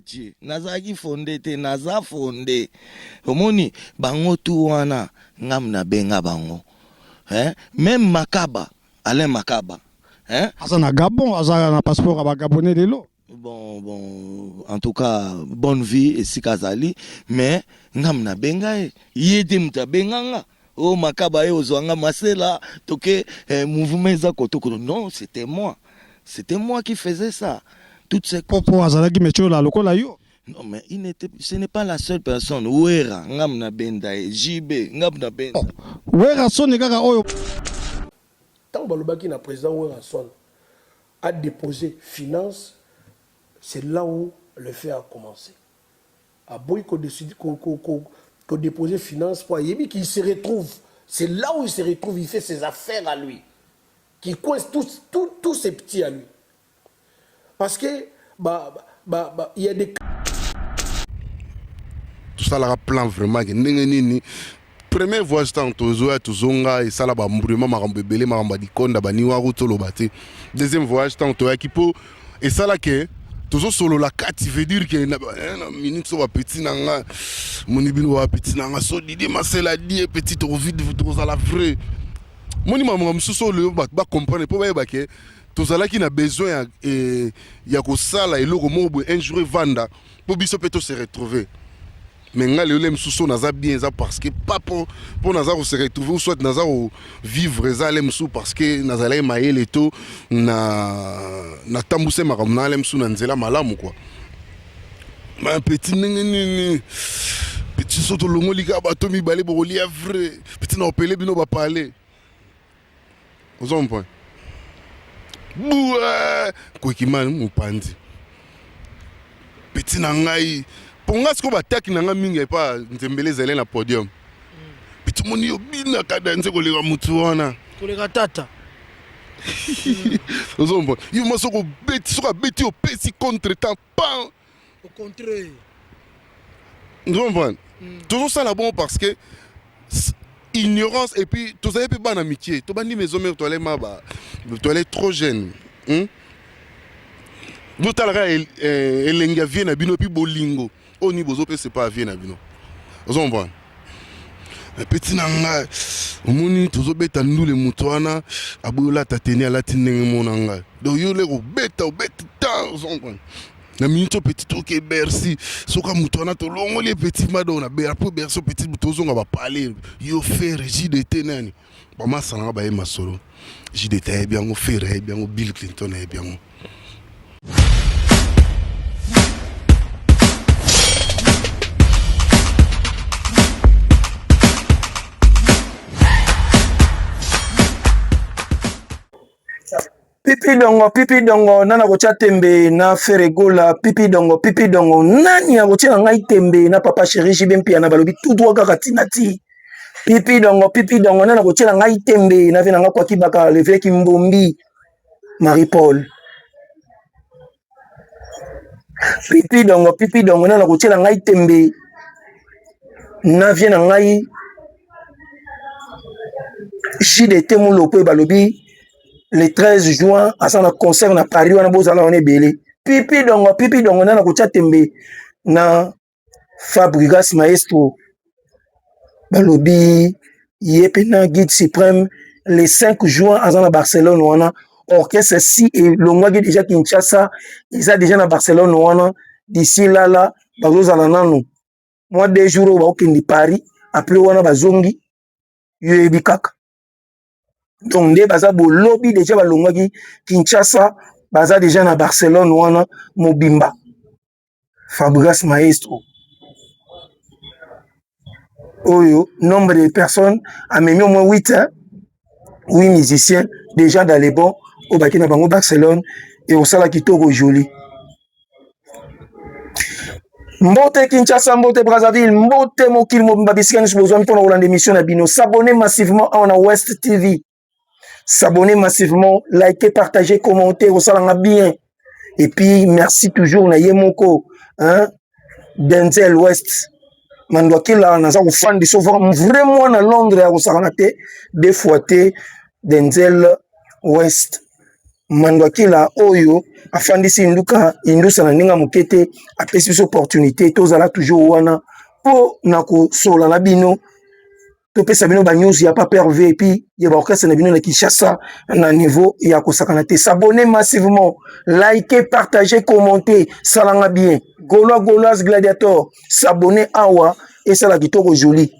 métier nazaki fondé te naza fondé omoni bango tu wana ngam na benga bango même Makaba Alain Makaba asa na Gabon asa na passeport aba gabonais lelo bon en tout cas bonne vie et sikazali mais ngam na benga yete muta benganga oh Makaba ozwanga masela toke mouvement za kotoko non c'était moi qui faisais ça toutes ces popo azalaki métier la lokola yo. Non, mais ce n'est pas la seule personne. Ouera, Ngamna Benda, JB, Ngamna Benda. Ouera son et gaga oyo. Tant que le président Ouera son a déposé finance, c'est là où le fait a commencé. À Boy qu'on décide qu'on déposer finance pour Yébi qui se retrouve. C'est là où il se retrouve, il fait ses affaires à lui. Qui coince tous ses petits à lui. Parce que il y a des tout ça là plan vraiment que nini premier voyage tant tozoa tozonga et ça là ba mbruma makambo ebele makambo dikonda ba niwa rutolo bate deuxième voyage tant to ekipo et ça là que tozo solo la carte veut dire que na minute so ba petit nanga moni bino ba petit nanga so didi masela die petit au vide vous à la vraie moni maman msuso le ba comprendre pour ba que tozala qui na besoin et ya ko sala eloko mobo un jour vanda pour biso peto se retrouver. Mais nga le lem sous naza bien ça parce que pas pour naza se retrouver ou soit naza vivre ça lem sous parce que naza la maïl et tout na tambuse makamna lem sous na nzela malamu quoi. Mais petit petit soto longo lika bato mi balé bo li vrai petit na opelé bino ba parler. Vous en point. Bouah ko kimani mu pandi. Petit na ngai pour nga siko bataki nanga mingi pa nzembele zele na podium. Petit moni yo bina kadanze ko leka mutu wana. Ko leka tata. Ozombo. Yo masoko beti o pesi contre temps pas au contraire. Ozombo. Toujours ça là bon parce que ignorance et puis tous avez pas d'amitié. To bandi maison mère toi les maba. Toi les trop jeune. Nous talera elenga vient na bino pi bolingo. Au niveau c'est pas vient na bino. Ozombo. Petit nanga omoni tozo beta ndule mutwana abola tateni ala tinenge monanga. Donc yo le ko beta ta ozombo. Na minute petit ok merci soka mutwana to longo les petits madona be après berso petit tozonga ba parler yo faire JDT nani. Ba masanga ba e masolo. JDT e bien o faire e bien o Bill Clinton e bien. Pipi dongo nana kocha tembe na feregola pipi dongo nani akocha ngai tembe na papa chéri JB mpia na balobi tout droit kaka tinati pipi dongo nana kocha ngai tembe na vena ngakwa kibaka levé ki mbombi Marie Paul pipi dongo nana kocha ngai tembe na vena ngai JDT mulopo balobi le 13 juin à son concert na Paris on a beau on est belé pipi dongo na kocha tembe na Fabrigas Maestro balobi yepena guide suprême le 5 juin à na Barcelone wana orchestre si et longwa déjà Kinshasa ils a déjà na Barcelone wana d'ici là bazozala nanu moi 2 jours ba okindi Paris après wana bazongi yebi kaka. Donc, les baza bo lobby déjà balongaki Kinshasa, baza déjà na Barcelone wana mobimba. Fabregas Maestro. Oyo, nombre de personnes a même au moins 8 hein? 8 musiciens déjà dans les bons au Bakina Bango Barcelone et au Sala Kitoko joli. Mbote Kinshasa, Mbote Brazzaville, Mbote Mokil Mobimba Biscan, je besoin pour la émission à Bino. S'abonner massivement à West TV. S'abonner massivement, liker, partager, commenter, ça va bien. Et puis, merci toujours, na Yemoko, hein, Denzel West. Mandwakila, na za fan de souvent, vraiment, na Londres, à Osaranate, des fois, Denzel West. Mandwakila oyo afandisi indusa na ndenge moke te apesi biso opportunité tozala toujours wana mpo na kosola na bino topesa bino banews ya Pape Hervé epi ya baorchestre na bino na Kinshasa na niveau ya kosakana te. S'abonner massivement, liker, partager, commenter, salanga bien. Gaulois Gladiator, s'abonner awa et ça la kitoko joli.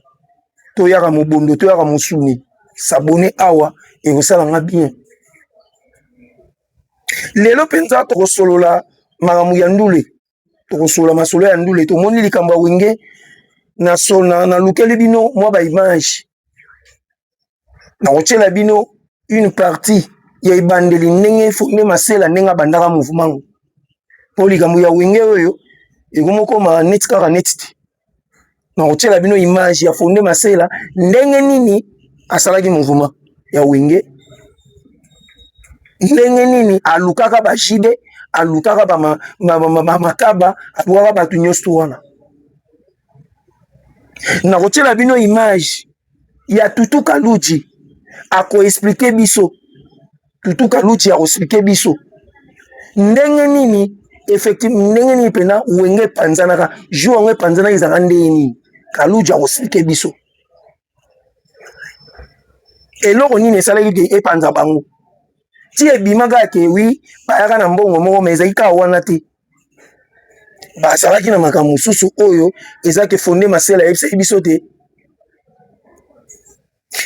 Toyara mobondo, toyara mosuni. S'abonner awa et salanga bien. Lelo penza tokosolola magamu ya ndule. Tokosolola masolo ya ndule. Tomoni likambo ya wenge na lukeli bino mwa ba image. Na rochela bino une partie ya ibandeli ndenge fonde masela ndenge bandaka mouvement. Po likambo ya wenge oyo ekomokoma net kaka net. Na rochela bino image ya fonde masela ndenge nini asalaki mouvement ya wenge. Ndenge nini alukaka ba jide, alukaka ba makaba, alukaka ba tunyosto wana. Na rochela bino image ya Tutu Kaluji ako expliquer biso. Tutu Kaluji ako expliquer biso. Ndenge nini effectivement ndenge nini pena wenge panzanaka, jo wenge panzana izaka ndenge nini. Kaluji ako expliquer biso. Eloko nini esalaki ke epanza bango. Ti ebimaka ke wi bayaka na mbongo moko mais ezalaki kaka wana te. Basalaki na makambo mosusu oyo ezalaki fonde masela yebisaki biso te.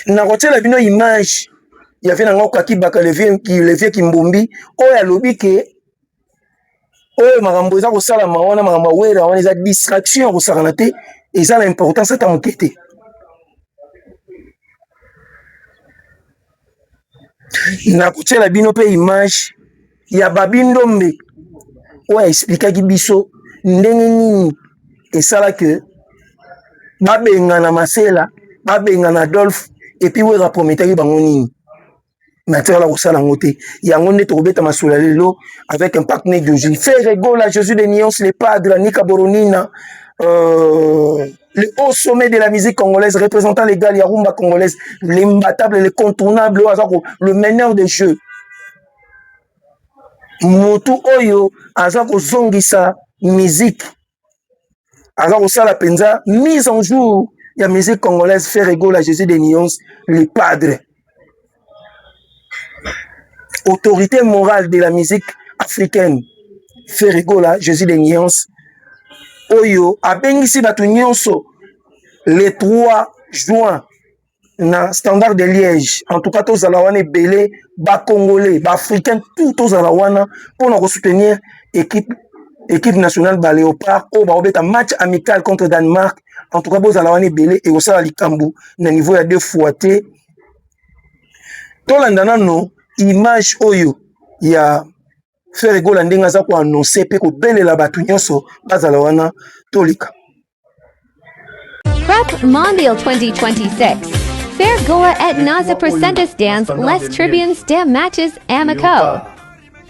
Na kotiela bino image ya ve nango kaki baka levier kimbombi oyo alobi ke oyo makambo eza kosalama wana makambo awera wana eza distraction ya kosakana te eza na importance ata moke te. Na kotiela bino mpe image ya babindombe oyo explikaki biso ndenge nini esalaki babengana masela babengana Adolphe epi wera prometaki bango nini natikala kosala yango te yango nde tokobeta masolo ya lelo avec Impact Negro Frère Egola Jésus de Nyons le padre Nika Boronina le haut sommet de la musique congolaise représentant légal ya rumba congolaise l'imbattable l'incontournable le meneur de jeu motu oyo aza kozongisa musique aza kosala penza mise en jour ya musique congolaise Frère Egola Jésus de Nyons le padre autorité morale de la musique africaine Frère Egola Jésus de Nyons oyo abengisi bato nyonso le 3 juin na Standard de Liège en tout cas tozala wana ebele ba-congolais ba-africain tout tozala wana mpona kosoutenir équipe nationale ba Léopard oyo bakobeta match amical contre Danemark en tout cas bozala wana ebele ekosala likambo na niveau ya 2 fois te tolanda nano image oyo ya Frère Egola ndenge aza koannonce mpe kobelela bato nyonso bazala wana tolika. Prep Mondial 2026. Frère Egola et Naza Presentes dance les tribunes des matchs amicaux.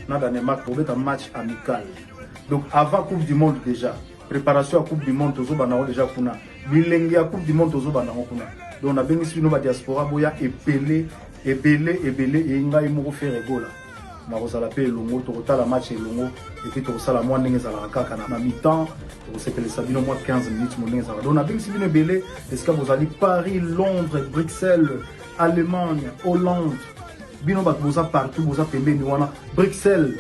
Danemark pour un match amical. Donc avant Coupe du Monde déjà, préparation à Coupe du Monde tozo banao déjà kuna. Bilengi à Coupe du Monde tozo banao kuna. Donc on a béni sur nos diaspora boya ebele et ngai moko Frère Egola. Na kozala pe longo to kotala match longo et puis to kosala mwa ndenge ezala kaka na mi-temps to kosepelisa bino mwa 15 minutes mo ndenge ezala. Donc na bengisi bino ebele esika bozali Paris, Londres, Bruxelles, Allemagne, Hollande bino bato boza partout boza pembeni wana Bruxelles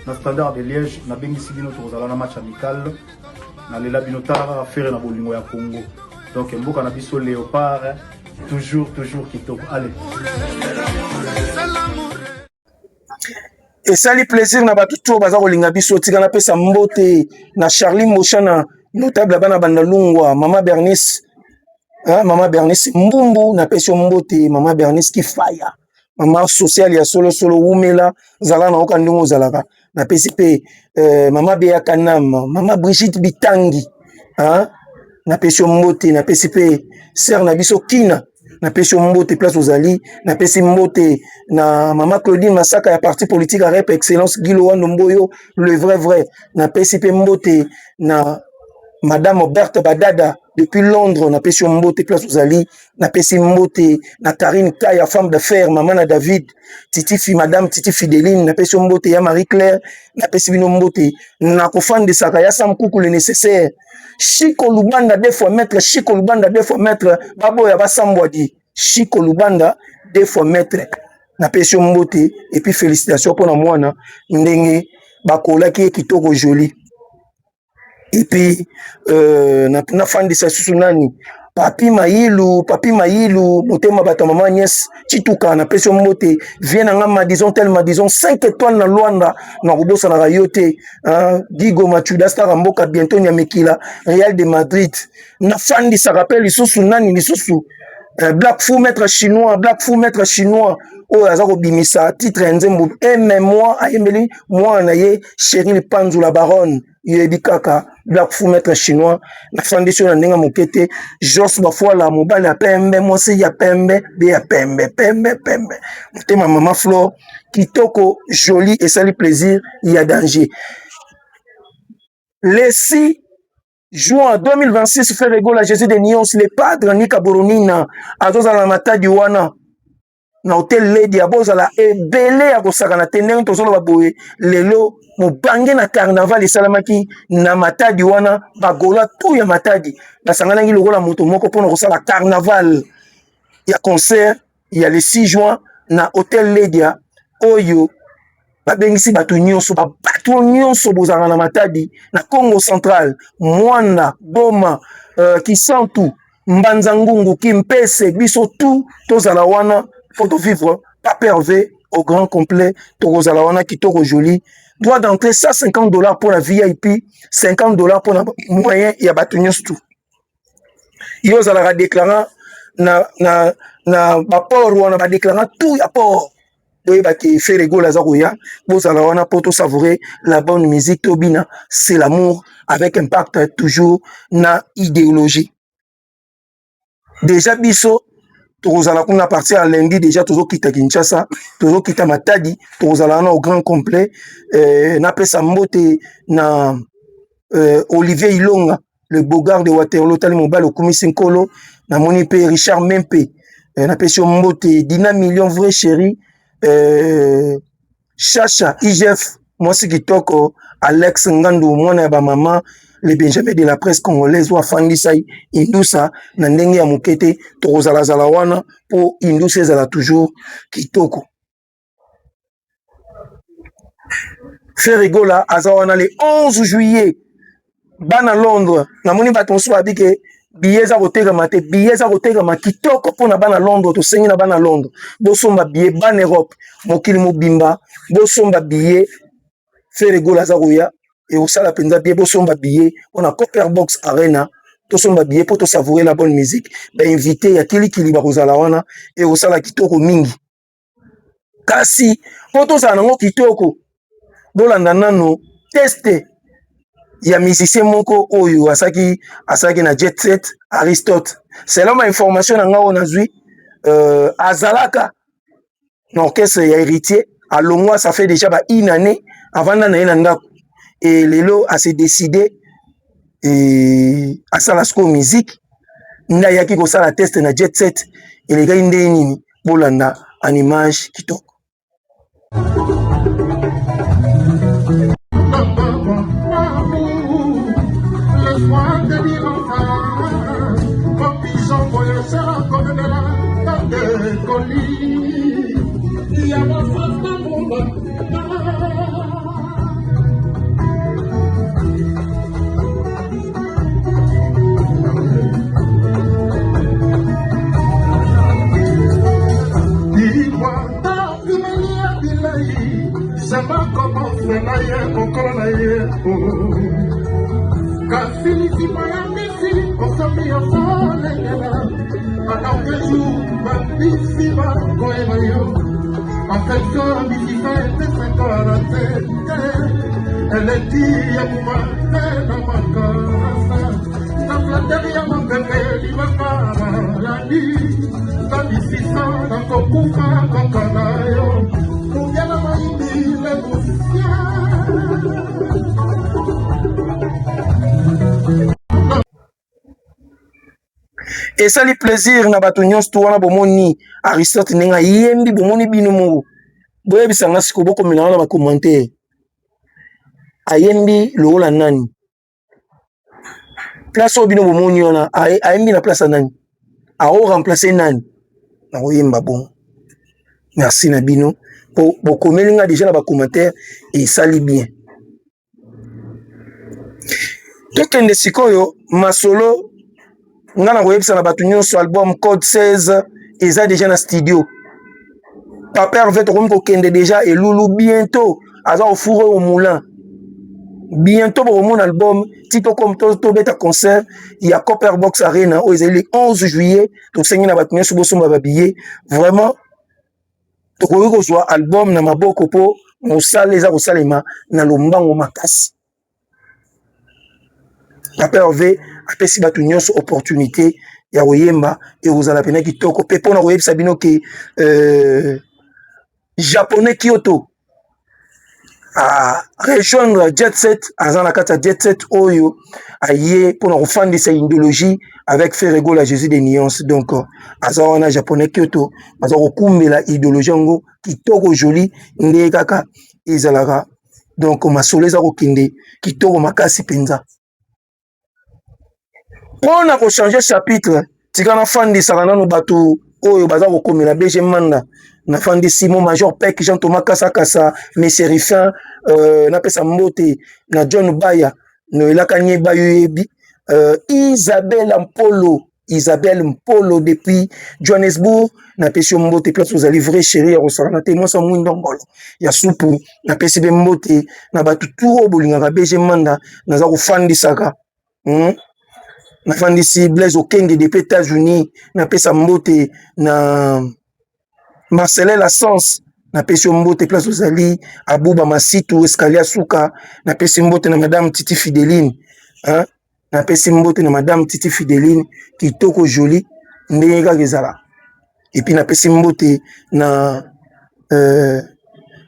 na Standard de Liège na bengisi bino to kozala na match amical na lela bino tara faire na bolingo ya Congo. Donc mboka na biso Léopard toujours kitoko. Allez. Et sali plaisir na bato to baza kolinga biso tika na pesa mbote na Charlie Moshana notable bana banda lungwa Mama Bernice Mbumbu na pesa mbote Mama Bernice ki fire Mama social ya solo umela zala na oka ndingo zalaka na pesa pe Mama Bea Kanam Mama Brigitte Bitangi na pesa mbote na pesa pe sœur na biso Kina na pesi mbote place ozali na pesi mbote na Mama Claudine Masaka ya parti politique à rep excellence Guilo Wandomboyo le vrai na pesi pe mbote na Madame Berthe Badada depuis Londres, na pesi mbote place Ozali, na pesi mbote na Karine Kaya, femme d'affaires, maman na David, madame Titi Fideline, na pesi mbote ya Marie-Claire, na pesi bino mbote, na kofande sakaya Sam Kuku le nécessaire. Chico Lubanda 2 fois maître, Chico Lubanda 2 fois maître, babo ya basambwadi, Chico Lubanda 2 fois maître. Na pesi mbote, et puis félicitations pour na mwana, ndenge bakola ki kitoko joli. Et puis, na fandi sa susunani, papi Maïlou, motema bata maman Agnès, Chituka, na pesio mbote, viens en Madison, 5 étoiles na Luanda, na Rubosa na Rayote, Digo Machuda, Staramboka, bientôt Nyamekila, Real de Madrid, na fandi sa rappelle, ils sont sunani, ils sont Black Fou maître chinois, oh azako bimisa, titre nzembo, moi, ayemeli, moi naye, Cheryl Panzou la baronne, Yebikaka, Black Fou maître chinois, na fondation na nenga mokete, Jos Bafola, mobile ya pembe, moi c'est ya pembe, pembe. Moté ma maman Flore, kitoko, joli et ça lui plaisir, il y a danger. Les 6 juin 2026, fait rigolo à Jésus de Nyons, les padres, Nika Boronina, Azosa la Mata Diwana, na hôtel Lady, Abosa la Ebele, Agosaka na Teneng, Tozolo Baboe, Lelo, Mobange na carnaval, et Salamaki, na Mata Diwana, Bagola, tout ya Matadi, la Sanganangi Logola Motomoko, pour nous la carnaval, il y a concert, il y a le 6 juin, na hôtel Lady, Oyo, babengisi bato nyonso bozanga na Matadi na Congo central Mwana Boma Kisantu Mbanza Ngungu Kimpese biso tout tozala wana pour vivre pas pervé au grand complet tozala wana kitoko joli droit d'entrée $150 pour la VIP $50 pour la moyen ya bato nyonso tout yo zala déclarant na baport wana ba déclarant tout ya port. Oui, qui fait rigolo à Zarouya, vous allez pour savourer la bonne musique. Tobina, c'est l'amour avec impact toujours na idéologie. Déjà, biso, vous allez partir à lundi, déjà, toujours quitter Kinshasa, toujours quitter Matadi, vous allez au grand complet, na pesa mbote na Olivier Ilonga, le beau-gard de Waterloo, Tali Mobile, au Kumisinkolo, na Monipe Richard Mempe, na pesa mbote, Dina Million, vrai chéri, Chacha, IGF, moi c'est Kitoko, Alex Ngandou, moi ba maman, les Benjamin de la presse congolaise, ou Afandi Saï, Indousa, Nandenge ya Mukete, Torozala Zalawana, pour Indousa Zala toujours Kitoko. Fait rigola, Azawana le 11 juillet, Bana Londres, Namoni Batonso a dit que billets à rotega ma kitoko pour na bana Londres to sengi na bana Londres bosomba billet ban Europe mokili mobimba bosomba billet faire rigolo azaruya et osala penza billet bosomba billet on a Copper Box Arena to somba billet pour to savourer la bonne musique ba invité ya kili ba kozala wana et osala kitoko mingi kasi poto za nango kitoko bolanda nano tester ya musicien moko oyo asaki na Jet Set Aristote selon ma information na nga on a zui azalaka na orchestre ya héritier à Longwa ça fait déjà une année avant na ndako et lelo a se décidé et à sala sko musique nda yaki ko sala test na Jet Set et les gars ndé nini bolanda en image kitoko. Et ça, les plaisirs, na batunion, stoana bomoni, Aristote, nenga, yembi, bomoni, binomo. Boye, bisanga, siko, boko, minana, ba commenter. Ayembi, le rôle nani. Place au bino, bomoni, ona, ayembi, la place à nani. A remplacer nani. Na oyemba, bon. Merci, Nabino. Pour commenter déjà dans les commentaires, et ça lit bien. Donc, en sikoyo, ma solo, on a envoyé ça sur l'album Code 16, et ça déjà dans le studio. Papa Hervé Kende déjà, et Loulou bientôt, à au four au moulin. Bientôt, pour mon album, Tito comme to beta concert, il y a Copper Box Arena, où il est le 11 juillet, donc c'est une abattement sur le billet. Vraiment, donc, soit album na maboko po mosala eza kosalema na lombango makasi. Papa Hervé apesi bato nyonso opportunité ya koyemba et kozala pena kitoko pe pona koyebisa bino ke japonais Kyoto a rejoindre Jet Set azana kata Jet Set oyo aye pona kofandisa idéologie avec Ferrego la Jésus des nuances. Donc azana japonais Kyoto azako kumbela idéologie ngo kitoko joli nde kaka ezalaka. Donc masolo eza kokende kitoko makasi penza. Pona ko changer chapitre tikana fandisa nanu bato oyo baza kokomela BG Manda na fandi Simon Major Pek Jean Thomas Kasa Monsieur Rifin na pesa mbote na John Baya no elakanye bayebi Isabelle Mpolo depuis Johannesburg na pesi mbote place aux livrer chérie ya rosana te moi sa mwindongolo ya supu na pesi be mbote na bato tout bolinga BG Manda na za ko fandisaka na fandisi Blaise Okenge depuis États-Unis na pesa mbote na Marcelin Lassens na pesi mbote place ozali Abouba Masitu Escalia Souka na pesi mbote na madame Titi Fideline hein na pesi mbote na madame Titi Fideline kitoko joli ndenge kaka et puis na pesi mbote na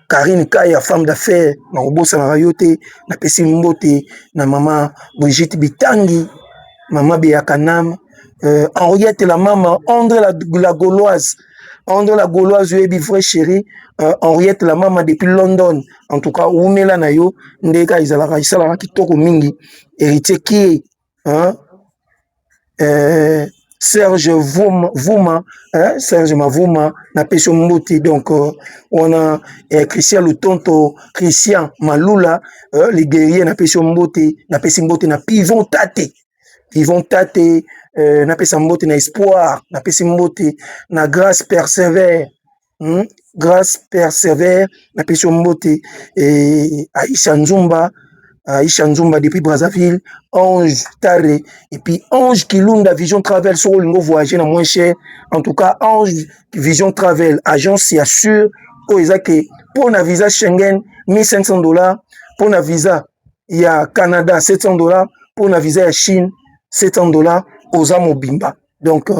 Karine Kaya femme d'affaires na kobosa na rayote na pesi mbote na maman Brigitte Bitangi maman Beakanam Henriette la maman André la Gauloise yebi vrai chéri Henriette la maman depuis London en tout cas umela na yo ndeka izalaka kitoko mingi héritier qui hein Serge Vouma Serge Mavouma na peso mbote. Donc on a Christian Lutonto Christian Malula les guerriers na peso mbote na Pivon Tate na pesa mbote na espoir na pesa mbote na grâce persévère na pesa mbote Aisha Nzumba depuis Brazzaville Ange Tare et puis Ange Kilunda Vision Travel sur le nouveau voyager na moins cher. En tout cas Ange Vision Travel agence assure que pour un visa Schengen $1,500, pour un visa il y a Canada $700, pour un visa à Chine $700 aux Amobimba. Donc,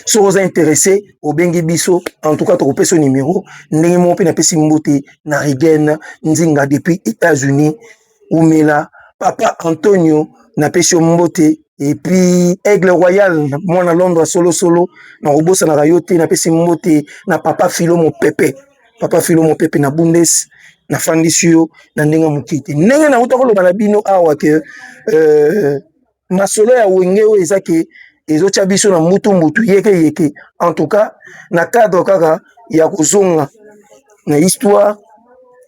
si vous êtes intéressé au Bengi Bisso, en tout cas, tu peux ce numéro. Némo pe na pesi mbote na Rigen Nzinga depuis États-Unis. Oumela, Papa Antonio na pesi mbote et puis Aigle Royal, moi na Londres solo na robosa na rayote na pesi mbote na Papa Philo mon Pepe na Bundes na Fandisio na ndenga mukite. Nenga na utako na bino awa ke masolo ya wenge o ezake ezocha biso na mutu yeke en tout cas na cadre kaka ya kozonga na histoire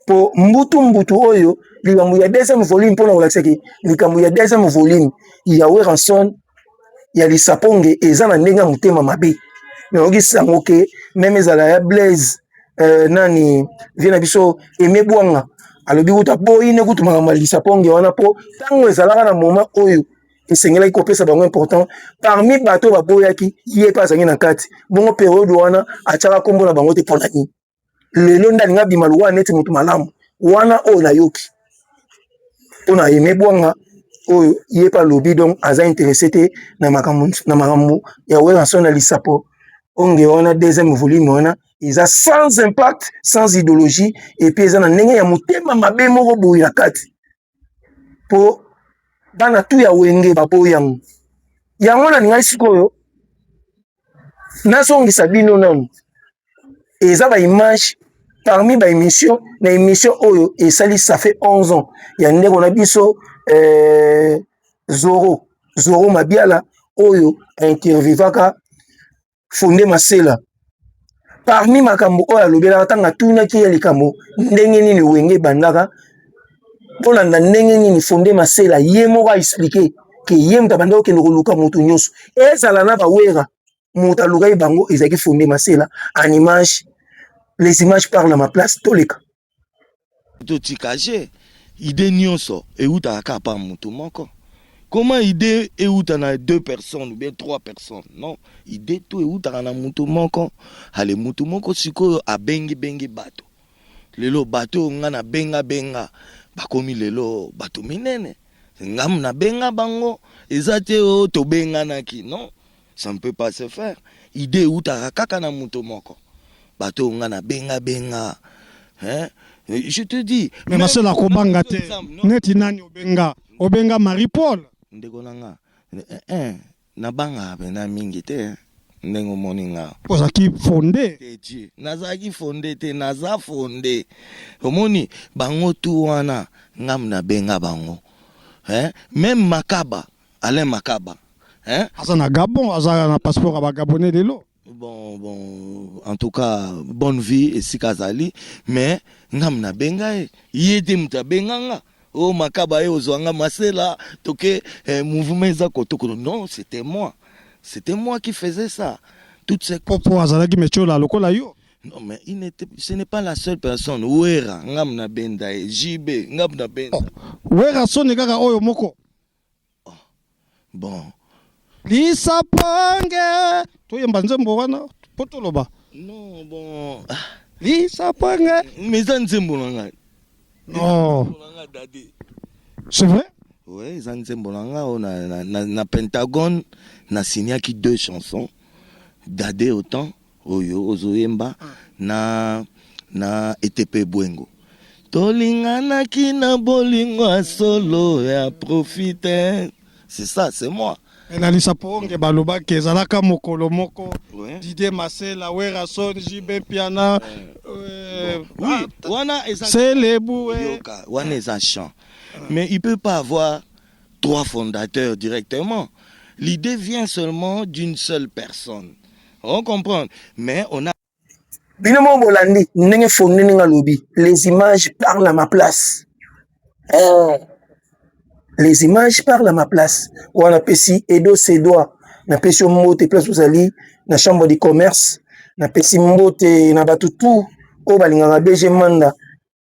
po mbutu oyo likambo ya deuxième volume mpona kolakisa ke likambo ya deuxième volume ya Weranson ya Lisaponge eza na ndenge ya motema mabe mais okisango ke même ezala ya Blaise nani viena biso emebwanga alobi kuta boyine kutu makambo ya Lisaponge wana po tango ezalaka na moment oyo esengela kopesa bango important parmi bato baboyaki ye pa azangi na kati bongo période wana achaka kombo na bango te pona ni lelo ndalinga bimaluwa neti mutu malamu wana o na yoki pona emebwanga oyo ye pa lobi donc aza intéressé te na makambo ya Weranson na Lisapo onge wana deuxième volume wana eza sans impact sans idéologie et puis eza na ndenge ya motema mabe moko boyi na kati po bana tu ya wenge baboyango yango na ningai sikoyo nazongisa bino nanu eza baimage parmi baémission na émission oyo esali ça fait 11 ans ya ndeko na biso Zoro Mabiala oyo interviewaka Fondé Masela parmi makambo oyo alobelaka tanga tunaki ya likambo ndenge nini wenge bandaka polanda ndenge nini Fondé Masela ye moko expliquer ke ye muta bandako ke lokoluka mutu nyonso ezala na bawera mutu alukai bango ezaki Fondé Masela en image les images parlent à ma place toleka totikaje idée nyonso eutaka kaka pa mutu moko. Comment idée euta na 2 personnes ou bien 3 personnes? Non, idée tout eutaka na mutu moko. Ale mutu moko sikoyo abengi bato. Lelo bato nga na benga bakomi lelo bato minene. Ngam na benga bango ezate o to benga naki. Non, ça ne peut pas se faire. Idée eutaka kaka na mutu moko. Bato nga na benga hein. Je te dis mais Masela kobanga te neti nani obenga Marie-Paul ndeko nanga na banga na mingi te ndengo moninga ozaki Fondé te nazaki Fondé te naza Fondé omoni bango tu wana ngam na benga bango hein même Makaba Alain Makaba hein asa na Gabon asa na passeport ba Gabonais lelo. Bon, en tout cas, bonne vie et si kazali, mais ngam na benga yede muta benganga. Oh Makaba e ozwanga Masela toke mouvement za kotoko. Non, c'était moi. C'était moi qui faisais ça. Toutes ces popo azalaki mechola lokola yo. Non mais ce n'est pas la seule personne. Wera ngam na benda e JB ngam na benda. Wera sone kaka oyo moko. Oh. Bon. Lisa Pange toyemba nzembo wana potoloba non bon Lisa Pange mais ça nzembo nanga non c'est vrai oui ça nzembo nanga na Pentagone na signaki 2 chansons Dade autant oyo ozoyemba na ETP Bwengo tolingana kina bolingo solo ya profiter c'est ça c'est moi. Na Lisa Pange baloba ke zalaka mokolo moko Didier Masela Wera Son JB Piana oui wana c'est les bouets wana eza chant mais il peut pas avoir 3 fondateurs directement. L'idée vient seulement d'une seule personne, on comprend, mais on a binomo bolandi ndenge Fondé ninga lobi les images parlent à ma place. Les images parlent à ma place. On a pesi Edo Sedoa, na pesi mbote place uzali na chambre de commerce, na pesi mbote na batutu o balinganga BG Manda,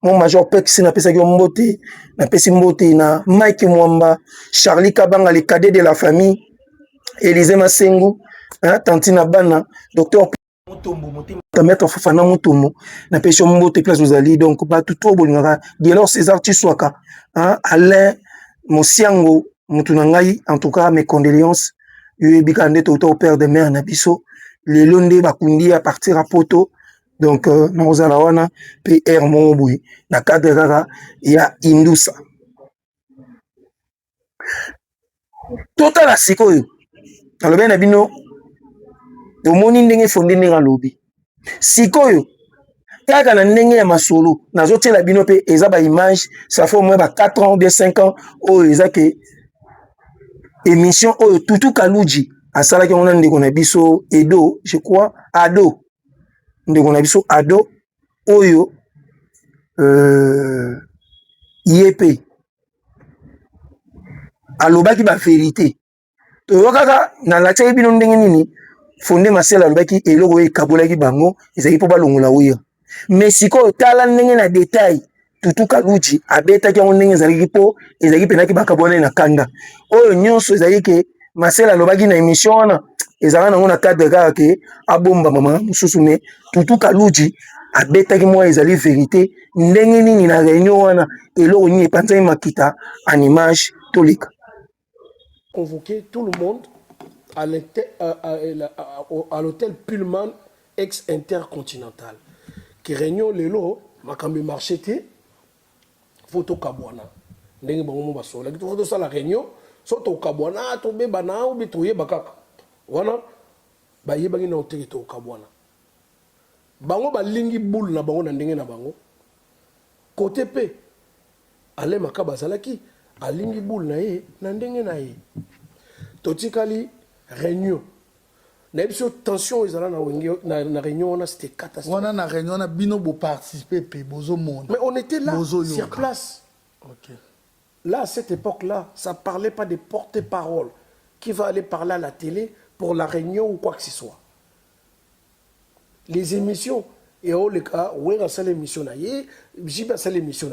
mon major Pex na pesi mbote, na pesi mbote na Mike Mwamba, Charlie Kabanga les cadets de la famille, Élisée Masengu, hein, Tantina Bana, docteur Maître Fofana Mutombo, na pesi mbote place uzali donc batutu bolinganga Dialor César Tiswaka, hein, Alain Mosiango, Mutunangai, en tout cas, mes condoléances. Yubikande Toto au père de mère Nabiso. Les Londé Bakundi à partir à Poto. Donc, Nozalawana, PR Moboui. Na Kadera, il y a Indousa. Total à Sikoyo. Alors, bien, Nabino, au Monindé Fondé Nera Lobby. Sikoyo. Kaka na ndenge ya masolo nazotela bino pe eza ba image ça fait au moins 4 ans ou 5 ans o eza ke émission oyo Tutu Kaluji asalaki on ndeko na biso Edo je crois Ado ndeko na biso Ado oyo IEP alobaki ba vérité to kaka na latia bino ndenge nini Fondé Masela alobaki eloko ekabolaki bango ezaki po balongola oyo. Mais si ko tala ndenge na détail Tutu Kaluji abetaki yango ndenge ezalaki po ezalaki penaki bakabona na kanda oyo nyonso ezalaki ke Masela alobaki na émission wana ezalaka nango na cadre kaka ke abomba mama mosusu me Tutu Kaluji abetaki mwa ezali vérité ndenge nini na réunion wana eloko nini epanzaki makita en image tolika convoquer tout le monde à l'hôtel Pullman ex-intercontinental. Qui réunion lelo, makambi marché te, photo kabwana. Ndenge bango baso. La photo ça la réunion, soto okabwana to be bana ou bitoye bakaka wana ba yebangi na oteke to okabwana bango balingi boule na bango na ndenge na bango côté pe ale makaba zalaki alingi boule na ye na ndenge na ye totikali réunion na biso tension ezala na wenge na réunion on c'était catastrophe on a na réunion na bino bo participer pe bozo monde mais on était là Bozo sur yoka. place. OK. Là, à cette époque-là, ça ne parlait pas des porte-parole qui va aller parler à la télé pour la réunion ou quoi que ce soit. Les émissions, et au cas où on a fait l'émission, Jiba a fait l'émission,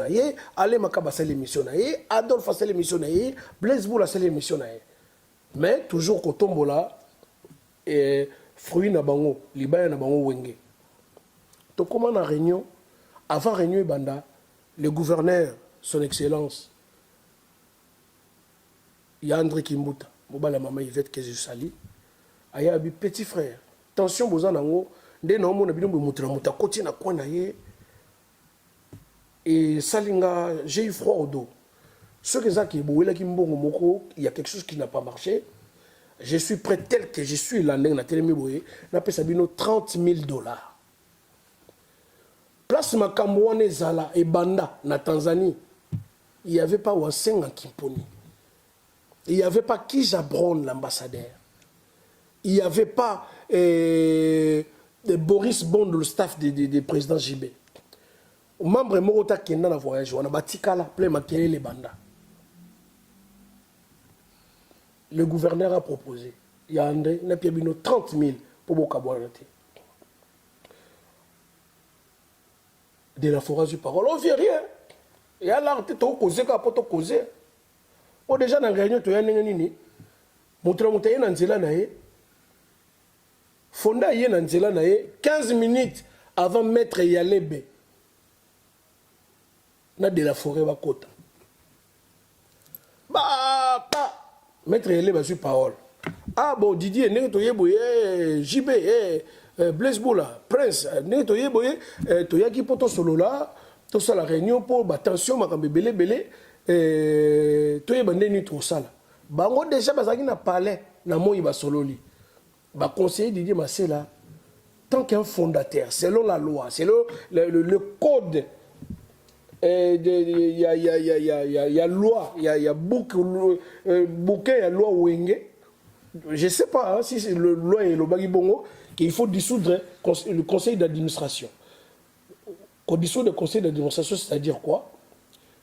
Ale Makaba a fait l'émission, Adolphe a fait l'émission, Blaise Boul a fait l'émission. Mais toujours quand on là, fruit na bango, libaya na bango wenge. Donc comment la réunion, avant réunion banda, le gouverneur, son excellence, il y a André Kimbuta, la maman Yvette que je salue. Il y a un petit frère. Tension, Bozanango, dès que nous avons côté na quoi et Salinga, j'ai eu froid au dos. Ce que ça qui il y a quelque chose qui n'a pas marché. Je suis prêt tel que je suis là, na télémé na pesa bino $30,000. Place Makamouane Zala et Banda na Tanzanie, il n'y avait pas Wasseng en Kimponi. Il n'y avait pas Kijabron, l'ambassadeur. Il n'y avait pas Boris Bond, le staff du président JB. Membre Morota qui est dans le voyage, on a bâti Kala, plein maquillé les bandas. Le gouverneur a proposé. Il y a André, il y a 30 000 pour Bokaboanate. De la forage du parole, on ne fait rien. Il y a l'art de causer, de causer. O déjà dans réunion to yanenga nini motra mutaye na nzela na ye fonda ye na nzela na ye 15 minutes avant maître Yalebe na de la forêt va kota ba maître Yalebe a su parole ah bon Didier ne to yeboye JB Blaise Boula Prince ne to yeboye to yaki poto solo là to ça la réunion pour ba tension makambe belé toye bandeni tout ça là bango déjà bazaki na palais na moyi ba sololi ba conseiller Didier Masela tant qu'un fondateur selon la loi selon le code il y a loi il y a bouquin il y a loi Wenge je sais pas hein, si c'est le loi et le bagi bongo qu'il faut dissoudre le conseil d'administration qu'on dissout le conseil d'administration c'est-à-dire quoi.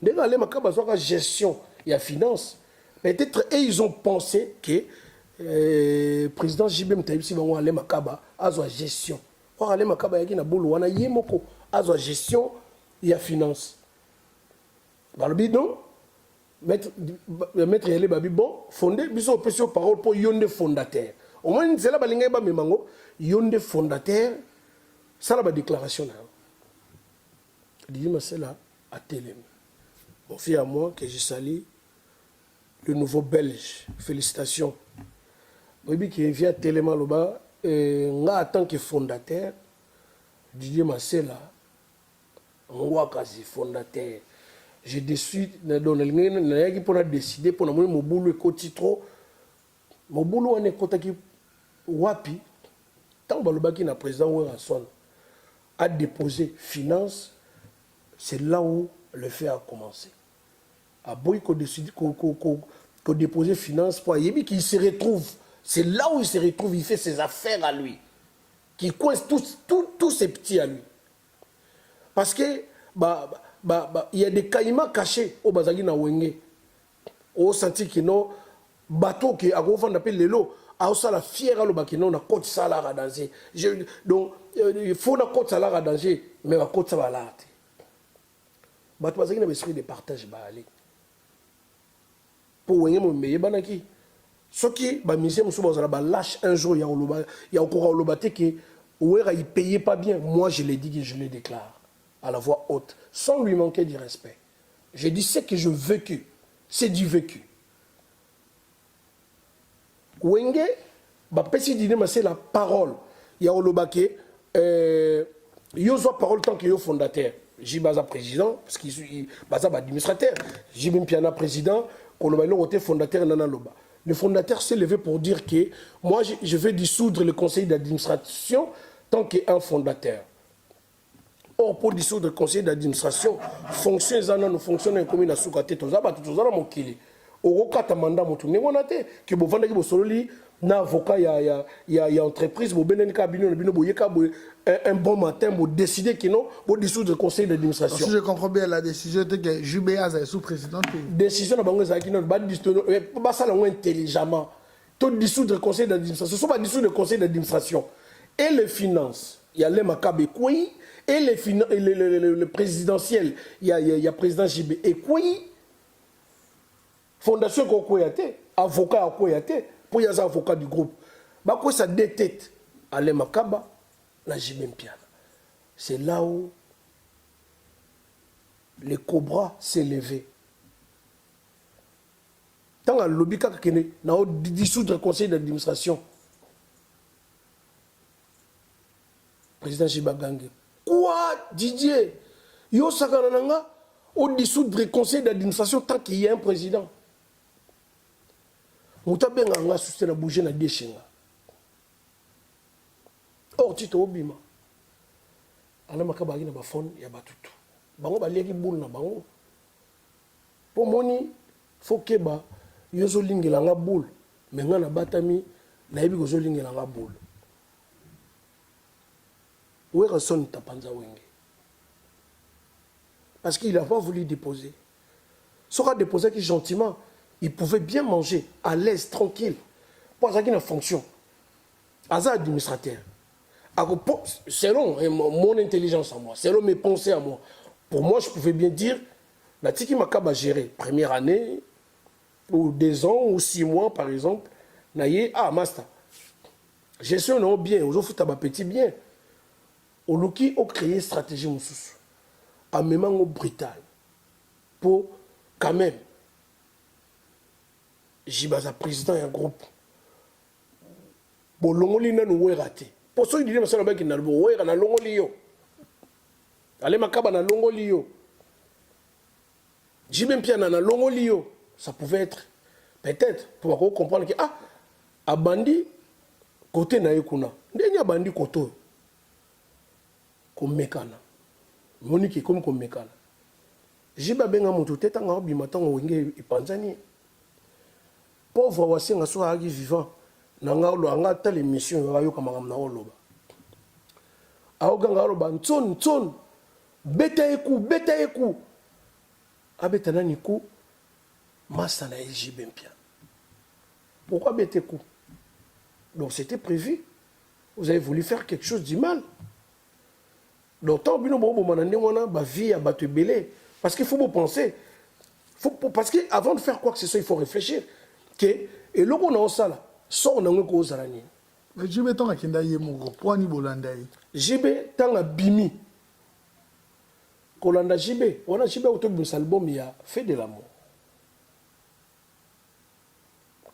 Dans la gestion et la finance, peut-être ils ont pensé que le président JB Taïbsi va aller makaba à la gestion. Or aller makaba yaki na bolo wana yemoko à la gestion et la finance. Dans le bidon, maître Yele babi bon fondé biso opession parole pour yonde fondateur. Au moins c'est là balinga ba memango yonde fondateur ça la déclaration là. Dit mais c'est là à télé. Confie à moi que je salue le nouveau Belge. Félicitations. Oui, qui vient tellement là-bas, en tant que fondateur, Didier Massela, moi quasi fondateur, j'ai décidé, pour décider pour nous mon boulot est trop, mon boulot on est côté wapi, tant que le président Ouerasson a déposé finance, c'est là où le fait a commencé. À Boy qu'on décide qu'on dépose finance pour Yébi qui se retrouve. C'est là où il se retrouve, il fait ses affaires à lui. Qui coince tous ses petits à lui. Parce que il y a des caïmans cachés au Bazagi na Wenge. Au senti qui non bateau qui a gros appelle les lots. A ça la fière à l'obakino na côte salaire à danger. Donc il faut na côte salaire à danger mais la côte ça va là. Bah tu vas dire l'esprit de partage bah aller pour wenye mo meye banaki ce qui bah misé musu bazala ba lâche un jour il y a encore lobate que ouera il payait pas bien moi je l'ai dit que je le déclare à la voix haute sans lui manquer du respect j'ai dit ce que je vécu c'est du vécu wenge bah pesi dîner mais c'est la parole il y a lobake yozo parole tant que yo fondateur Jibaza président, parce qu'il est administrateur, Jibim Piana président, fondateur Nana Loba. Le fondateur s'est levé pour dire que moi, je vais dissoudre le conseil d'administration tant qu'un fondateur. Or, pour dissoudre le conseil d'administration, fonction nous fonctionne comme une soukate, au mandat motourné, on a été que vous vendez vos solis, na avocat, il y a entreprise, vous benez un bon matin, vous décidez que non, vous dissoudre le conseil d'administration. Si je comprends bien la décision, c'est que Jubéaz est sous-président. Décision de Bango Zaki, non, pas ça intelligemment. Tout dissoudre le conseil d'administration, ce n'est pas dissoudre le conseil d'administration. Et les finances, il y a les Makabe Kouyi, et le présidentiel, il y a président JB Ekouyi. Fondation Kokoyate, avocat Kokoyate, pour y avoir avocat du groupe. Bah quoi ça deux têtes, Alain Makaba, la Jimem Piana. C'est là où le cobra s'est levé. Tant que le lobby n'a pas dissoudre le conseil d'administration. Président Jibagangue. Quoi, Didier? Yo Sakarananga, au dissoudre le conseil d'administration tant qu'il y a un président. Mutabenga nga susena bouger na deshenga. Or tito obima. Ala makaba na ba phone ya batutu. Bango ba leki boule na bango. Po moni faut que ba yozo lingela nga boule. Mais nga na batami na yebi gozo lingela nga boule. Wera son tapanza wenge. Parce qu'il n'a pas voulu déposer. Sera déposé qui gentiment. Il pouvait bien manger, à l'aise, tranquille. Pour ça qu'il a une fonction. Asa administrateur. Selon mon intelligence à moi, selon mes pensées à moi, pour moi, je pouvais bien dire, la Tiki Makaba géré, première année, ou 2 ans, ou 6 mois, par exemple, naïe, master. Gestion bien, aux autres, petit bien. Au Luki, on créé stratégie moussous. En même temps, brutal. Pour, quand même, Jibaza président et un groupe. Bon, l'ongoli n'a nous raté. Pour ceux qui disent que c'est un peu na l'ongoli yo. Allez makaba na l'ongoli yo. Jibem piana na l'ongoli yo. Ça pouvait être, peut-être, pour comprendre que, a bandi, côté na yekuna. Ndeni a bandi koto. Comme mekana. Monique comme mekana. Jiba benga moto teta nga bimata ngenge ipanzani. Pauvre wasi nga so agi vivant nanga lo anga ta l'émission yo kamanga na oloba aoganga oloba ntson beta eku abeta nani ku masa na JB Mpia. Pourquoi beta eku? Donc c'était prévu. Vous avez voulu faire quelque chose du mal. Donc tant bino bo manande wana ba vie ya batu belé parce qu'il faut penser parce que avant de faire quoi que ce soit il faut réfléchir. Et le qu'on a ça là, ça on a un gros arani. Mais JB tant qu'il y a mon point ni bolanda. JB tant a bimi. Kolanda JB, on a JB autobus album il a fait de l'amour.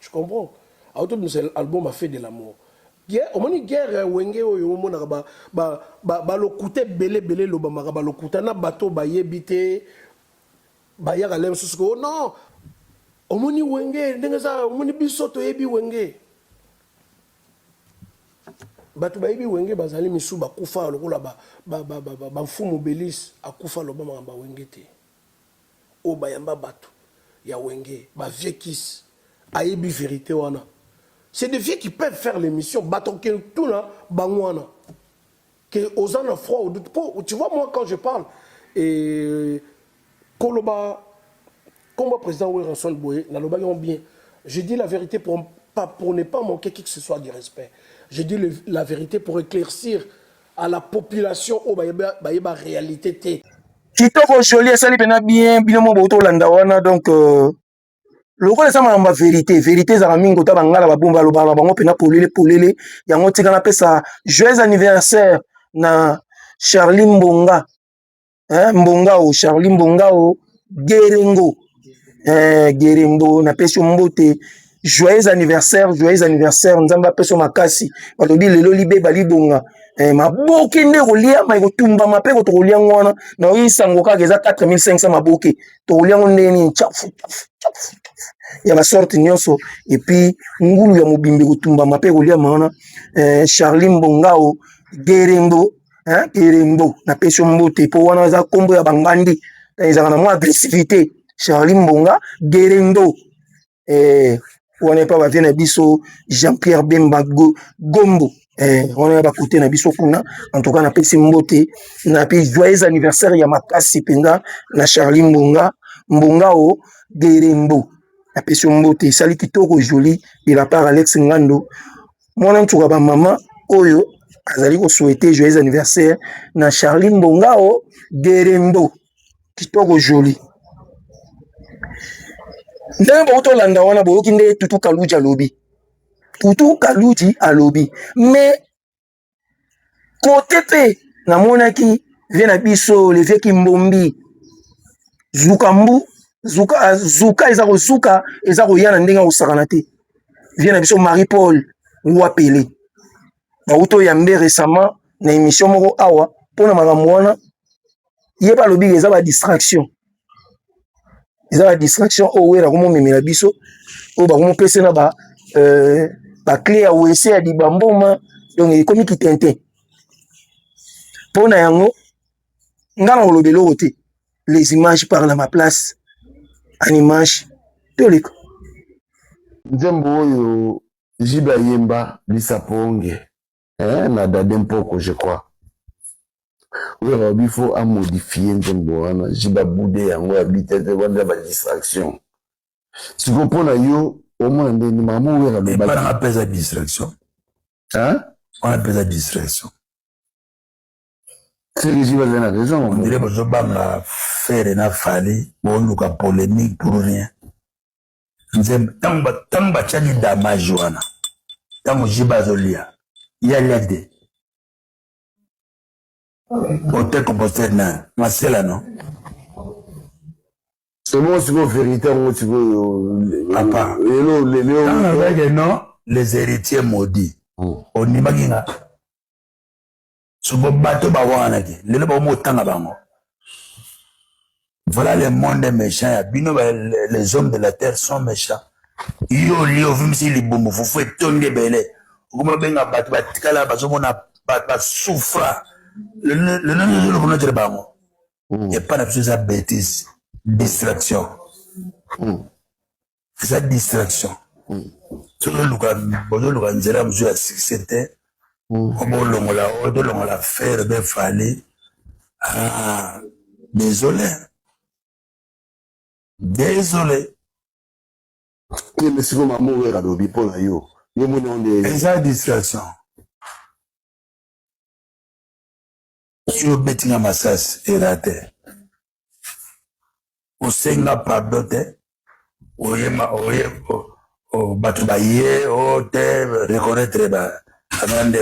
Tu comprends? Autobus album a fait de l'amour. On m'a dit guerre wenge o mona ba lo coûter belé lo ba ba lo coûter na bateau ba yebité ba ya galem susko non. Omoni wenge ndengeza omoni bisoto yebi wenge batu ba yebi wenge bazali misu ba kufa lokola ba mfumu belis akufa loba mamba wenge te o bayamba batu ya wenge ba viekis ayebi vérité wana. C'est des vieux qui peuvent faire l'émission baton que tout là bangwana que aux ans froid ou doute pas. Tu vois moi quand je parle et Koloba comme le président Ouéranson Boye, bien. Je dis la vérité pour ne pas manquer qui que ce soit du respect. Je dis la vérité pour éclaircir à la population où la réalité est. Kitoko joli sali pena bien binomo boto landa wana donc le rôle ça ma vérité za mingo ta bangala ba bomba lo ba bango pena polele yango tika na pesa joyeux anniversaire na Charlie Mbonga Mbonga o Charlie Mbonga o Gerengo Gerimbo na peso mbote joyeux anniversaire nzamba peso makasi bato di lelo libe balibonga maboke nde kolia ma kotumba mape ko tokolia ngwana na oyisango kaka eza 4500 maboke tokolia ngo ndeni chafu ya ba sorte nyonso et puis ngulu ya mobimbe kotumba mape kolia maana Charlie Mbongao Gerembo Gerembo na peso mbote po wana za kombo ya bangandi ezaka na mo agressivité Charlie Mbonga Gerembo on n'est pas battu na biso Jean-Pierre Bemba Gombo on est pas côté na biso kuna en tout cas na pesi mbote na pe joyeux anniversaire ya makasi penga na Charlie Mbonga o Gerembo na pesi mbote sali kitoko joli de la part Alex Ngando mwana ntuka ba mama oyo azali ko souhaiter joyeux anniversaire na Charlie Mbonga o Gerembo kitoko joli. Ndenge botolanda wana boyoki nde Tutu Kaluji alobi. Tutu Kaluji alobi. Mais côté pe namonaki vie na biso le vie Kimbombi Zukambu Zuka eza ko yana ndenge osakana te. Vie na biso Marie-Paul Wapele. Ba uto yambe récemment na émission moko awa pona makambo wana yeba lobi eza ba distraction. Eza la distraction owe la komo memela biso o ba komo pese na ba clé ya WC ya dibamboma donc ekomi kitente pona yango ngana olobelo côté les images parlent à ma place en image toliko nzembo oyo Jiba Yemba Lisaponge na Dade Mpoko je crois. Oui, il faut modifier un Jiba Boudé, la distraction. Tu comprends, au moins, maman, on appelle ça distraction. Hein? On appelle ça distraction. C'est que Jiba a raison. On dirait que je vais faire une affaire, on nous a polémique pour rien. Tant que tu as dit damage, tant que Jiba Zolia, il y a l'idée. Hôtel composteur na Marcela non. C'est bon si vous vérité on si vous papa. Non les héritiers maudits. On imagine. Subo bateau ba wana ki. Lelo ba mo tanga bango. Voilà le monde méchant. Bino les hommes de la terre sont méchants. Yo lio vimsi libumbu fufu etonde bele. Kuma benga bato batikala bazomona ba souffra. Le nom de notre bango. Il n'y a pas d'absence à bêtise. Distraction. C'est ça, distraction. Tout le monde a besoin de c'était. Comment on l'a fait, ben fallait. Ah, désolé. Désolé. Mais si vous m'avez mourir à l'obi pour la yo. C'est ça, distraction. Yo betinga masas erate osenga pardon te oyema oye o batu baye o te reconnaître ba amande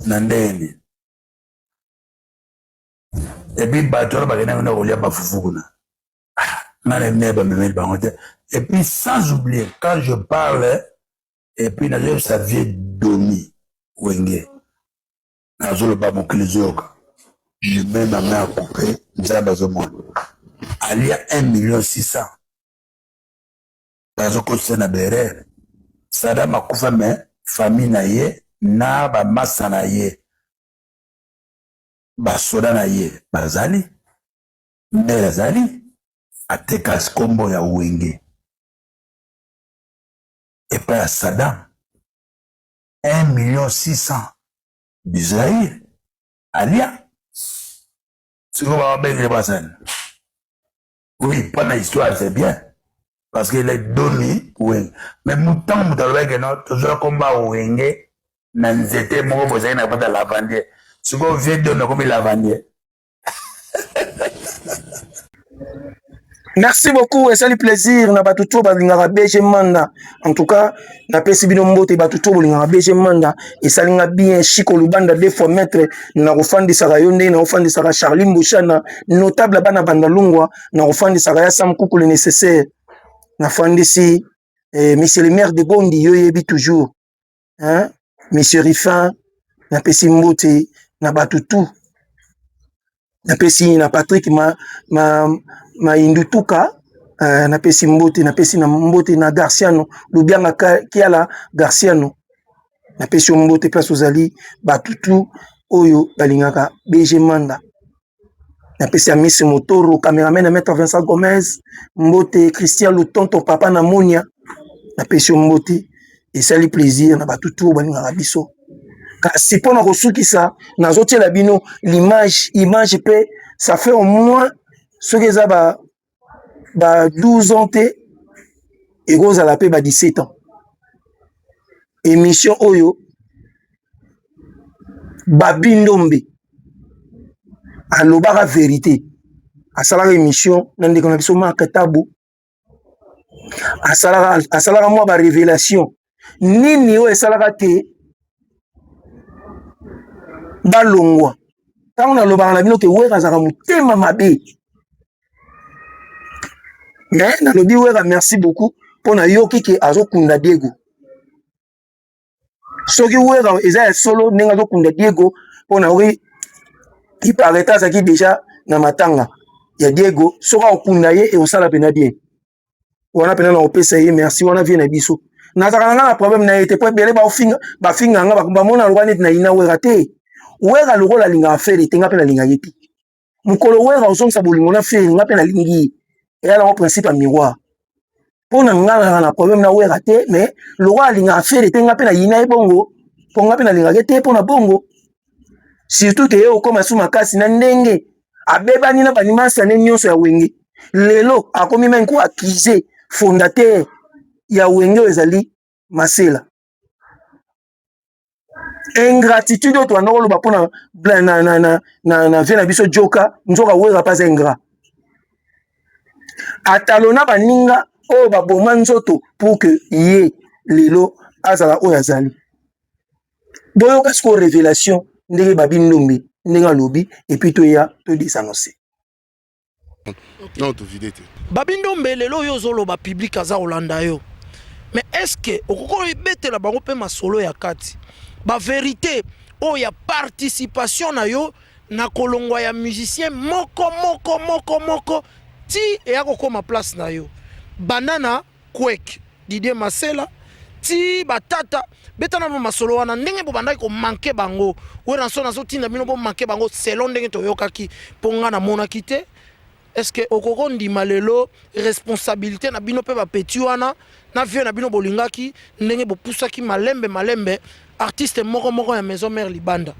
nandeni et puis batu ba kena na olia ba fufukuna na ne ba memel ba ngote et puis sans oublier quand je parle et puis na je savais Domi Wenge je mets ma main à couper, il y a 1,6 million. Parce que c'est na berere. Sada makufa me famille na ye na ba massa na ye. Ba soda na ye bazali. Mais bazali ateka skombo ya Wenge. Et pas à Saddam. 1,6 million d'Israël. Alia. C'est comme on va bien les personnes. Oui, pendant l'histoire, c'est bien. Parce qu'il est donné, oui. Mais mouton, toujours combat au Wenge, n'anzete, mon voisin n'a pas de lavandier. Ce qu'on vient de donner comme lavandier. Merci beaucoup et salut plaisir na batuto balingaka BG Manda. En tout cas, na pesi bino mbote batuto balingaka BG Manda et salinga bien Chiko Lubanda 2 fois maître na kofandi saka yonde na kofandi saka Charlie Mbushana notable bana banda lungwa na kofandi saka ya Sam Kuku le nécessaire. Na fandi si monsieur le maire de Bondi yo yebi toujours. Hein? Monsieur Rifin, napesi mbote na batutu. Napesi na Patrick ma Indutuka, napesi mbote, napesi na mbote na Garciano, Lubianga Kiala Garciano. Napesi mbote place ozali batutu oyo balingaka BG Manda. Napesi ya Miss Motoro, cameraman na Maître Vincent Gomez, mbote Christian Lutonto papa na Monia. Napesi mbote et sali plaisir na batutu balingaka biso. Kasi pona kosukisa nazotiela bino l'image pe ça fait au moins ce que ça ba 12 ans te et kozala pe ba 17 ans. Émission oyo Babindombe alobaka vérité asalaka émission na ndeko na biso Mark Tabu asalaka mwa ba révélation nini oyo esalaka te balongwa ntango nalobaka na bino ke weka azalaka motema mabe mais nalobi weka merci beaucoup mpo nayoki ke azokunda Diego soki weka eza ya solo ndenge azokunda Diego mpo nayoki ipareta azalaki deja na matanga ya Diego soki akokunda ye ekosala pena bien wana pena na kopesa ye merci wana vie na biso nazalaka na nga na problème na ye te mpo ebele bafinga nga bamona loka neti na ina weka te weka lokola alingaka fere te nga mpe nalingaka ye te mokolo weka ozongisa bolingo na fere nga mpe nalingi ye eya nango principe ya miroir mpo na nga nazalaka na problème na weka te mais lokola alingaka fere te nga mpe nayina ye bongo mpo nga mpe nalingaka ye te mpo na bongo surtout ke ye okoma su makasi na ndenge abebani na banimasa ne nyonso ya wenge lelo akomi même ko accusé fondateur ya wenge oyo ezali Masela ingratitude oyo toanda koloba mpo na vie na biso joka nzoka weka mpa ingrat atalona baninga oyo baboma nzoto pour que ye lelo azala oyo azali boyoka siko révélation ndenge Babindombe ndenge alobi epuis toya todesannonce non tovide te Babindombe lelo oyo ozoloba public aza kolanda yo mais est-ce que okoki betela bango mpe masolo ya kati ba vérité oyo ya participation na yo na kolongwa ya musicien moko ti eya kokoma place na yo banana kwek Didier Masela ti batata betana mo masolo wana ndenge bo bandaki ko manquer bango wera so nazotinda bino bo manquer bango selon ndenge toyokaki mpo nga na monaki te. Est-ce que okoko ndima lelo responsabilité na bino pe ba peti wana na vie na bino bolingaki ndenge bo pusaki malembe artiste moko ya maison mère libanda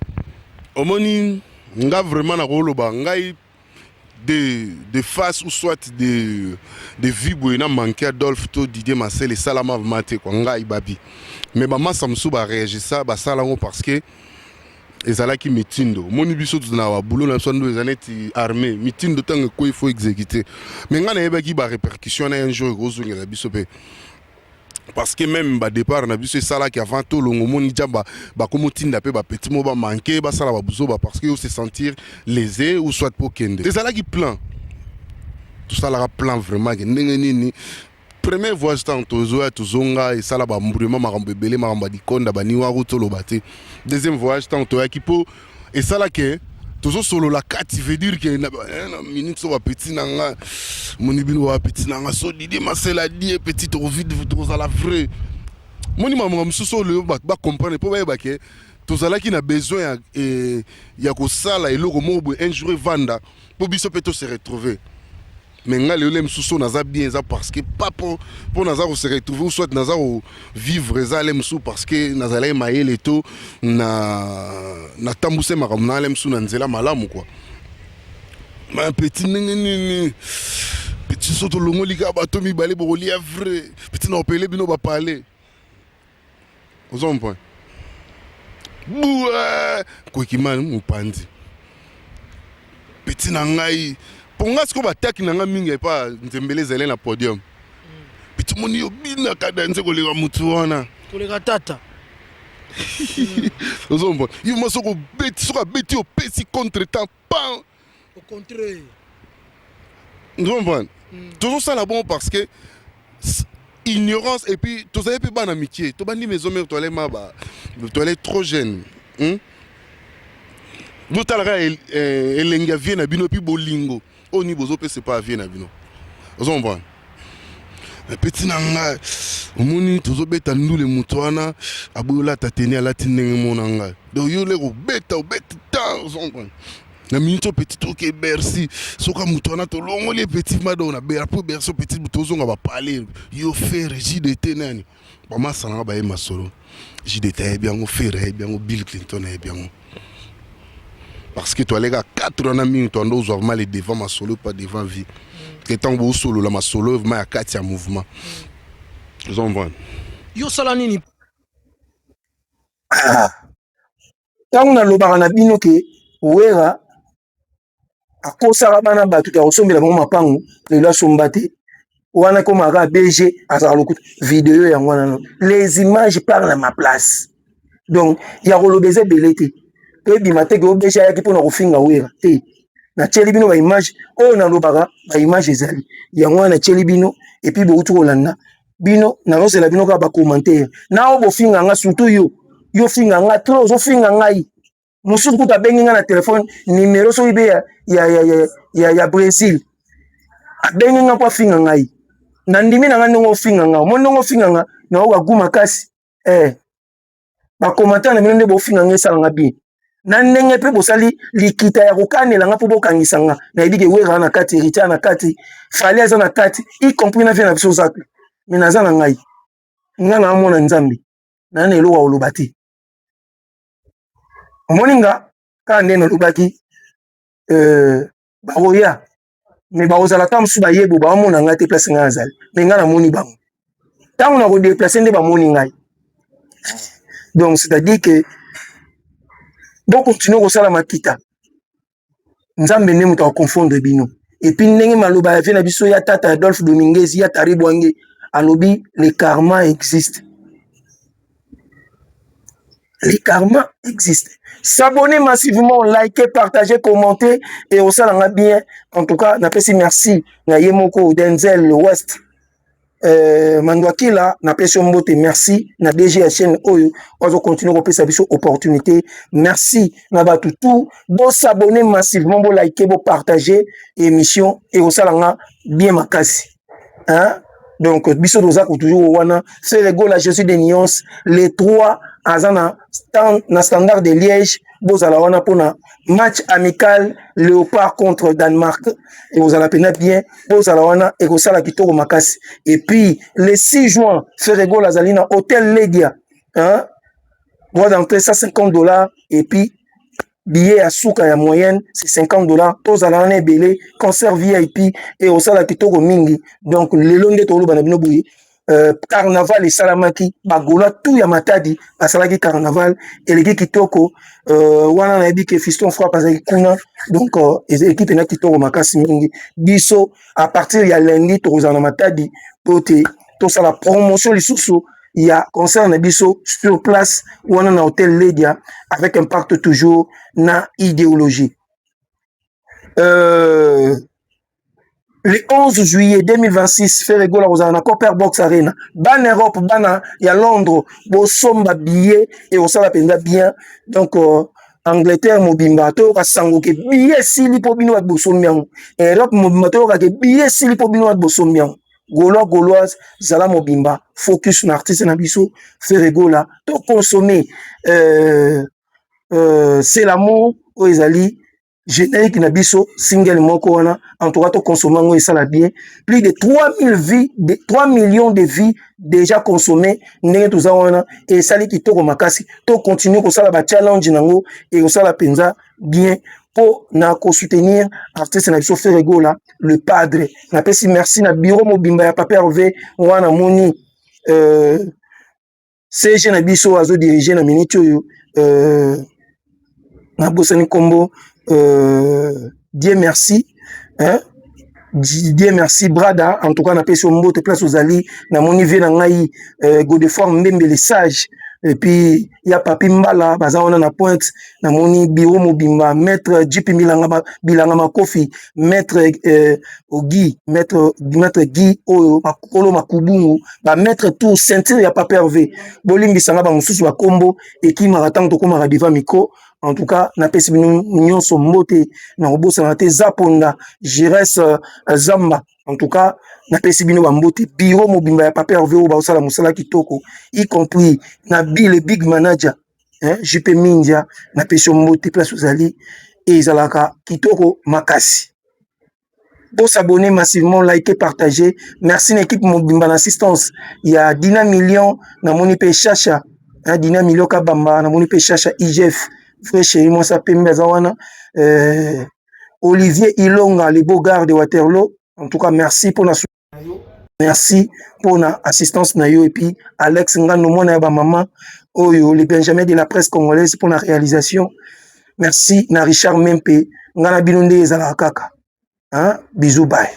omoni nga vraiment na koloba ngai de face ou soit de vie boyena manqué Adolphe to Didier Marcel et Salama mate kwa ngai babi mais mama samsu ba réagir ça ba salango parce que ezalaki mitindo moni biso tuna wa boulot na sondo ezaneti armée mitindo tango ko il faut exécuter mais nga na yebaki ba répercussion na un jour ozunga la biso pe parce que même ba départ na biso sala qui avant tout longo moni jamba ba komotinda pe ba petit mo ba manquer ba sala ba buzo ba parce que se sentir lésé ou soit pour kende ezalaki plan tout ça la plan vraiment que ndenge nini premier voyage tant tozonga et sala ba mbruma makambo ebele makambo dikonda bani wa rutolo bate deuxième voyage tant to ekipo et sala ke tozo solo la 4 veut dire que na minute so ba petit nanga moni bino wa petit nanga so Didier Marcel dit petit to vide to la vrai moni maman msuso le ba comprendre po ba ke tozala ki na besoin ya ko sala eloko mobo un jour vanda po biso peto se retrouver. Mais nga le lem sous naza bien ça parce que pas pour naza se retrouver ou soit naza vivre ça lem sous parce que naza lay maye le to na tambuse makam na lem sous na nzela malamu quoi ma petit nini petit soto longo lika bato mi balé bo lia vrai petit na opelé bino ba parler aux hommes point bouah ko kiman mu pandi petit na ngai ponga siko bataki nanga mingi pa nzembele zele na podium petit moni yo bina kada nze ko leka mutu wana ko leka tata ozombo yo masoko beti o pesi contre temps pan au contraire ozombo toujours ça là bon parce que ignorance et puis tu savais pas dans amitié tu bandi maison mère tu allais trop jeune nous talera elenga vie na bino puis bolingo au niveau zo c'est pas vie na bino vous comprenez petit nanga omoni tozo beta ndule mutwana abola tateni ala tinenge monanga donc yo le beta tant vous comprenez na minute petit truc et merci soka mutwana to longo les petits madona be pour berso petit tozo nga ba parler yo faire JDT nani ba masana ba e masolo JDT bien on faire bien on Bill Clinton et bien parce que toi les gars 4 minutes on doit mal les devant ma solo pas devant vie que tant que solo la ma solo ma 4 mouvement ils ont bon yo sala nini tant na lobaka na bino ke wera akosaka bana bato ya kosombela bango mapango lelo asomba te wana komaka BG azala lokuta vidéo yango wana les images parlent à ma place donc ya kolobeza ebele te pe bima te ke OBG ayaki mpona kofinga wera te natieli bino baimage oyo nalobaka baimage ezali yango wana natieli bino epuis bouti kolanda bino nazosela bino kaka bacommentaire na oyo bofinga nga surtout yo finga nga tro ozofinga ngai mosusu kuta abengi nga na telefone nimero soki mpe ya Brésil abengi nga mpo afinga ngai na ndimi na nga ndenge ofinga nga omo ndenge ofinga nga na oyo bagu makasi bacommentaire na bino nde bofinga nga esalanga bien na ndenge mpe bosali likita ya kokanela nga mpo bokangisa nga nayebi ke wera na kati héritier na kati fali aza na kati y compris na vie na biso ozakle me naza na ngai nga na amona nzambe na na eloko oloba te omoni nga kaka nde nalobaki bakoya me bakozala ta mosusu bayebo baamona ngai te place ngai azali me ngai namoni bango ntango na kodeplace nde bamoni ngai donc c'est-à-dire que bokontinue kosala makita nzambe nde moto akoconfondre bino epuis ndenge maloba ya vie na biso ya tata Adolphe Dominguez ya Tari Bwange alobi le karma existe. Le karma existe. S'abonner massivement, liker, partager, commenter et au salanga bien. En tout cas, n'appelle merci. Na Yemoko, Denzel, West. Mandwakila, n'appelle mbote merci. Na DG chaîne Oyo. On continue à faire sa opportunité. Merci. Nabatu tout. Bon s'abonner massivement, bon liker, bon partager émission et au salanga bien makasi. Hein? Donc, biso doza ko toujours wana. C'est le go la Jésus des nuances. Les trois azana na standard de Liège. Bozala wana pona match amical Léopard contre Danemark. Et vous allez peine bien. Bozala wana et kosala kitoko makasi. Et puis, le 6 juin, Ferrego Lazalina, Hôtel Ledia. Hein? Droit d'entrée, $150. Et puis, billet à souka ya moyenne, c'est $50. Tous à l'année belé, concert VIP et au sala kitoko mingi. Donc, le long de tolo banabino bouye. Carnaval et salamaki, bagola tout ya matadi, basalaki carnaval, et l'équipe kitoko, wana na ebi ke fiston frappe à kuna. Donc, l'équipe na kitoko makasi mingi. Biso, à partir ya lundi, tozana matadi, pote, tous à la promotion, les sous il y a concert na biso sur place ou on a un hôtel Ledia avec impact toujours na idéologie. Le 11 juillet 2026 Ferrego la Rosana Copper Box Arena ban Europe bana ya Londres bo somba billet et on sala penga bien donc Angleterre mobimba to ka sango ke billet sili po bino at bo sombiang Europe mobimba to ka ke billet sili po bino at bo sombiang Gaulois, Gauloise, Zala Mobimba, focus na artiste na biso, Ferrego la, to consommer, c'est l'amour, Oezali, générique na biso, single moko wana, en tout cas, to consommer, on ça la bien, plus de 3 millions de vies déjà consommées, n'engue tout ça wana, et sali ki to makasi, to continue ko sala ba challenge nango, et ko sala penza bien, pour na ko soutenir artiste na biso Ferrego la le padre na pesi merci na bureau mobimba ya papa Hervé wana moni CG na biso azo diriger na minute oyo na bosani kombo Dieu merci hein Dieu merci brada en tout cas na pesi mbote place ozali na moni vie na ngai Godefroid Mbembe le sage et puis il y a Papi Mbala baza wana na pointe na moni bureau mobimba maître JP Bilanga Makofi maître Ogi maître Guy oyo makolo makubungu ba maître tout ceinture ya Papa Hervé bolimbisanga ba mususu ba kombo ekimaka tango tokomaka diva miko. En tout cas, na pesi bino nyonso mbote na kobosana te Zaponda Jires Zamba. En tout cas, na pesi bino bambote bureau mobimba ya Papa Hervé ba osala musala kitoko, y compris na le big manager JP Mindia na pesi mbote place ozali et ezalaka kitoko makasi. Pour s'abonner massivement, liker, partager. Merci l'équipe mobimba l'assistance. Il y a Dina Million na moni pe Chacha, Dina Million Kabamba na moni pe Chacha IGF. Frère chéri, moi ça peut m'azawana. Olivier Ilonga, le beau gars de Waterloo. En tout cas, merci pour la merci pour l'assistance nayo et puis Alex Ngano mona ba maman oyo le Benjamin de la presse congolaise pour la réalisation. Merci na Richard Mempe ngana binonde ezala kaka. Bisous bye.